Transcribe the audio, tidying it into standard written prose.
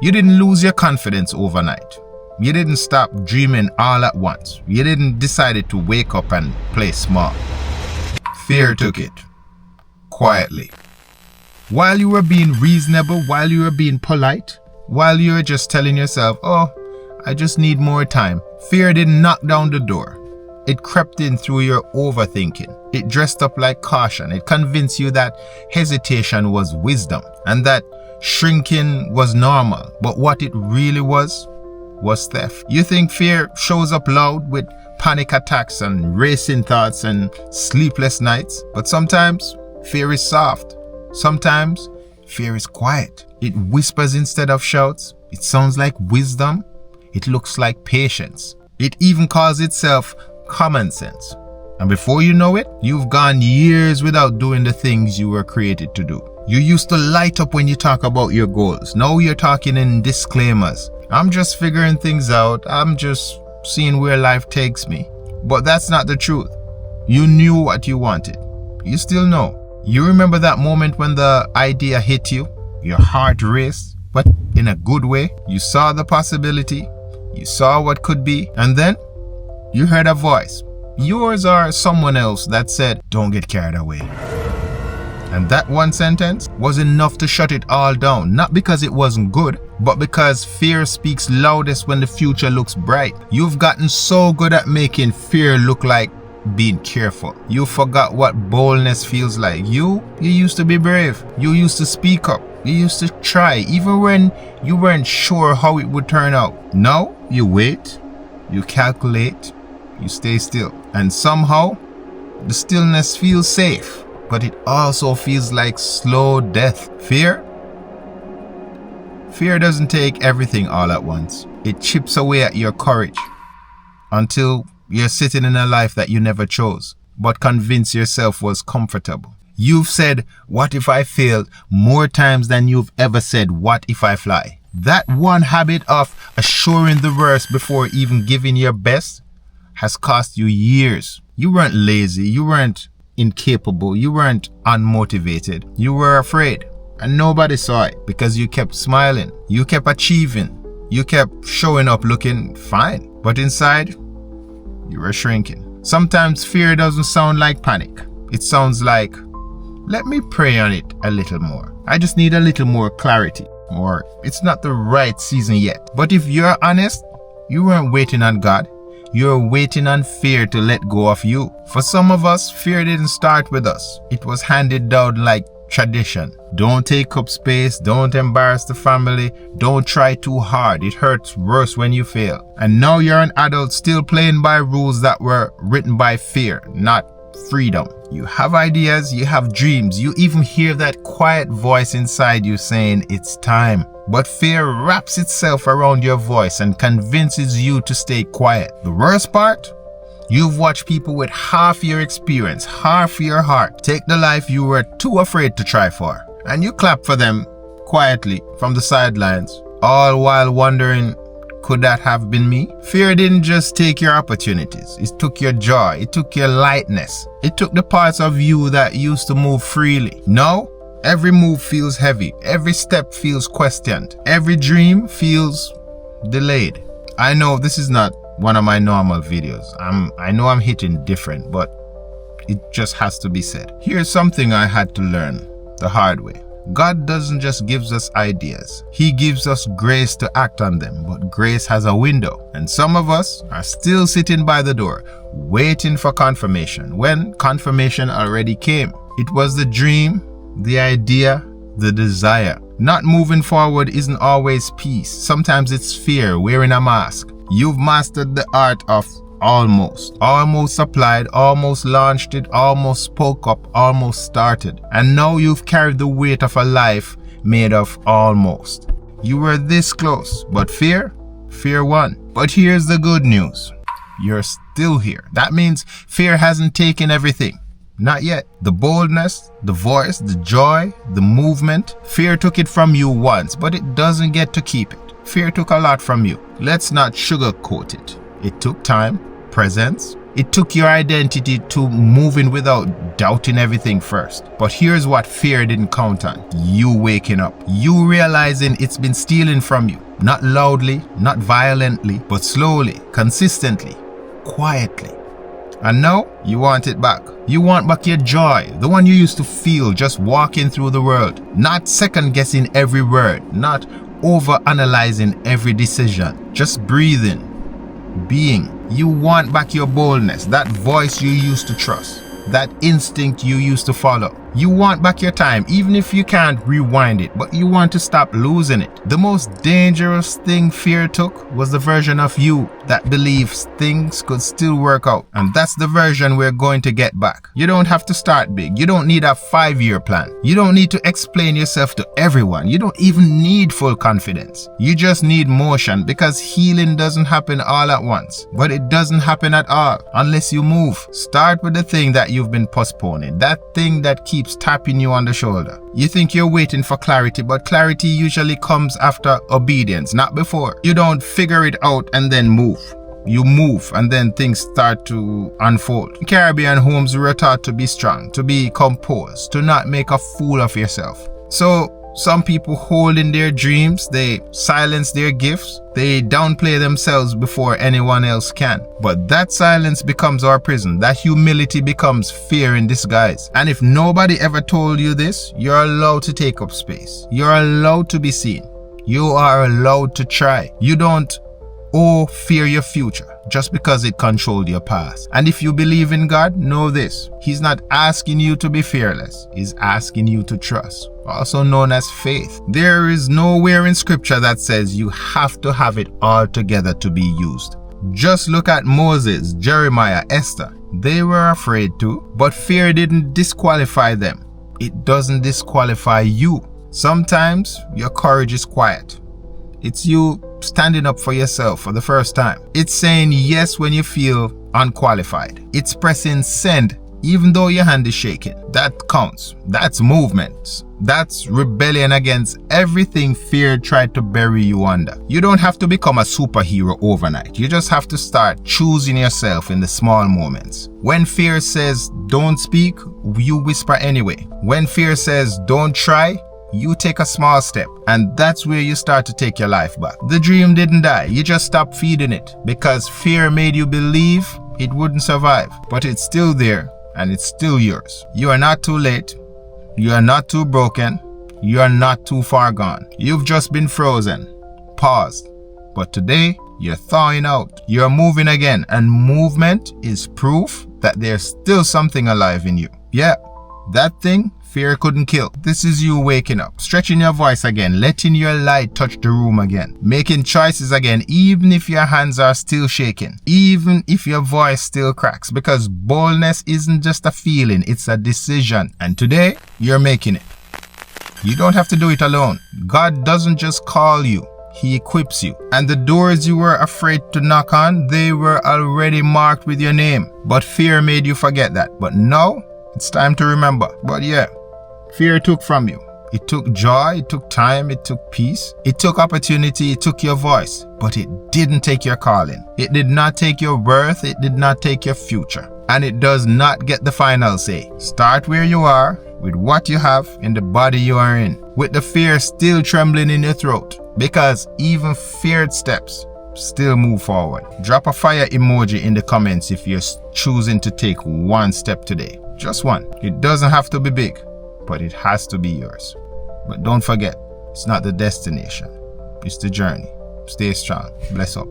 You didn't lose your confidence overnight. You didn't stop dreaming all at once. You didn't decide to wake up and play small. Fear took it. Quietly. While you were being reasonable, while you were being polite, while you were just telling yourself, oh, I just need more time, fear didn't knock down the door. It crept in through your overthinking. It dressed up like caution. It convinced you that hesitation was wisdom and that shrinking was normal. But what it really was theft. You think fear shows up loud with panic attacks and racing thoughts and sleepless nights, but sometimes fear is soft. Sometimes fear is quiet. It whispers instead of shouts. It sounds like wisdom. It looks like patience. It even calls itself common sense. And before you know it, you've gone years without doing the things you were created to do. You used to light up when you talk about your goals. Now you're talking in disclaimers. I'm just figuring things out. I'm just seeing where life takes me. But that's not the truth. You knew what you wanted. You still know. You remember that moment when the idea hit you? Your heart raced, but in a good way. You saw the possibility. You saw what could be. And then you heard a voice, yours or someone else, that said, don't get carried away. And that one sentence was enough to shut it all down. Not because it wasn't good, but because fear speaks loudest when the future looks bright. You've gotten so good at making fear look like being careful. You forgot what boldness feels like. You used to be brave. You used to speak up. You used to try, even when you weren't sure how it would turn out. Now, you wait, you calculate, you stay still. And somehow, the stillness feels safe, but it also feels like slow death. Fear doesn't take everything all at once. It chips away at your courage until you're sitting in a life that you never chose, but convince yourself was comfortable. You've said, what if I fail, more times than you've ever said, what if I fly? That one habit of assuring the worst before even giving your best has cost you years. You weren't lazy, you weren't incapable, you weren't unmotivated. You were afraid, and nobody saw it because you kept smiling, you kept achieving, you kept showing up looking fine. But inside, you were shrinking. Sometimes fear doesn't sound like panic. It sounds like, let me pray on it a little more. I just need a little more clarity. Or it's not the right season yet. But if you're honest, you weren't waiting on God. You're waiting on fear to let go of you. For some of us, fear didn't start with us. It was handed down like tradition. Don't take up space. Don't embarrass the family. Don't try too hard. It hurts worse when you fail. And now you're an adult still playing by rules that were written by fear, not freedom. You have ideas, you have dreams, you even hear that quiet voice inside you saying it's time. But fear wraps itself around your voice and convinces you to stay quiet. The worst part? You've watched people with half your experience, half your heart, take the life you were too afraid to try for. And you clap for them quietly from the sidelines, all while wondering, could that have been me? Fear didn't just take your opportunities. It took your joy. It took your lightness. It took the parts of you that used to move freely. Now, every move feels heavy. Every step feels questioned. Every dream feels delayed. I know this is not one of my normal videos. I know I'm hitting different, but it just has to be said. Here's something I had to learn the hard way. God doesn't just give us ideas. He gives us grace to act on them, but grace has a window. And some of us are still sitting by the door, waiting for confirmation, when confirmation already came. It was the dream, the idea, the desire. Not moving forward isn't always peace. Sometimes it's fear wearing a mask. You've mastered the art of almost applied, almost launched it, almost spoke up, almost started. And now you've carried the weight of a life made of almost. You were this close, but fear won. But here's the good news. You're still here. That means fear hasn't taken everything. Not yet. The boldness, the voice, the joy, the movement. Fear took it from you once, but it doesn't get to keep it. Fear took a lot from you. Let's not sugarcoat it. It took time, presence, It took your identity to moving without doubting everything first. But here's what fear didn't count on. You waking up. You realizing it's been stealing from you. Not loudly, not violently, but slowly, consistently, quietly. And now, you want it back. You want back your joy, the one you used to feel just walking through the world. Not second guessing every word, not over-analyzing every decision. Just breathing, being. You want back your boldness, that voice you used to trust, that instinct you used to follow. You want back your time, even if you can't rewind it, but you want to stop losing it. The most dangerous thing fear took was the version of you that believes things could still work out. And that's the version we're going to get back. You don't have to start big. You don't need a 5-year plan. You don't need to explain yourself to everyone. You don't even need full confidence. You just need motion, because healing doesn't happen all at once. But it doesn't happen at all unless you move. Start with the thing that you've been postponing, that thing that keeps tapping you on the shoulder. You think you're waiting for clarity, but clarity usually comes after obedience, not before. You don't figure it out and then move. You move and then things start to unfold. In Caribbean homes, we were taught to be strong, to be composed, to not make a fool of yourself. So some people hold in their dreams, they silence their gifts, they downplay themselves before anyone else can. But that silence becomes our prison. That humility becomes fear in disguise. And if nobody ever told you this, you're allowed to take up space. You're allowed to be seen. You are allowed to try. You don't fear your future just because it controlled your past. And if you believe in God, know this. He's not asking you to be fearless. He's asking you to trust, also known as faith. There is nowhere in scripture that says you have to have it all together to be used. Just look at Moses, Jeremiah, Esther. They were afraid to, but fear didn't disqualify them. It doesn't disqualify you. Sometimes your courage is quiet. It's you standing up for yourself for the first time. It's saying yes when you feel unqualified. It's pressing send even though your hand is shaking. That counts. That's movement. That's rebellion against everything fear tried to bury you under. You don't have to become a superhero overnight. You just have to start choosing yourself in the small moments. When fear says don't speak, you whisper anyway. When fear says don't try, you take a small step, and that's where you start to take your life back. The dream didn't die, you just stopped feeding it because fear made you believe it wouldn't survive. But it's still there, and it's still yours. You are not too late, you are not too broken, you are not too far gone. You've just been frozen, paused, but today you're thawing out. You're moving again, and movement is proof that there's still something alive in you. Yeah, that thing fear couldn't kill. This is you waking up, stretching your voice again, letting your light touch the room again, making choices again, even if your hands are still shaking, even if your voice still cracks, because boldness isn't just a feeling, it's a decision. And today, you're making it. You don't have to do it alone. God doesn't just call you, He equips you. And the doors you were afraid to knock on, they were already marked with your name. But fear made you forget that. But now, it's time to remember. But yeah, fear took from you. It took joy, it took time, it took peace, it took opportunity, it took your voice, but it didn't take your calling. It did not take your worth, it did not take your future. And it does not get the final say. Start where you are, with what you have, in the body you are in, with the fear still trembling in your throat, because even feared steps still move forward. Drop a fire emoji in the comments if you're choosing to take one step today. Just one. It doesn't have to be big, but it has to be yours. But don't forget, it's not the destination, it's the journey. Stay strong. Bless up.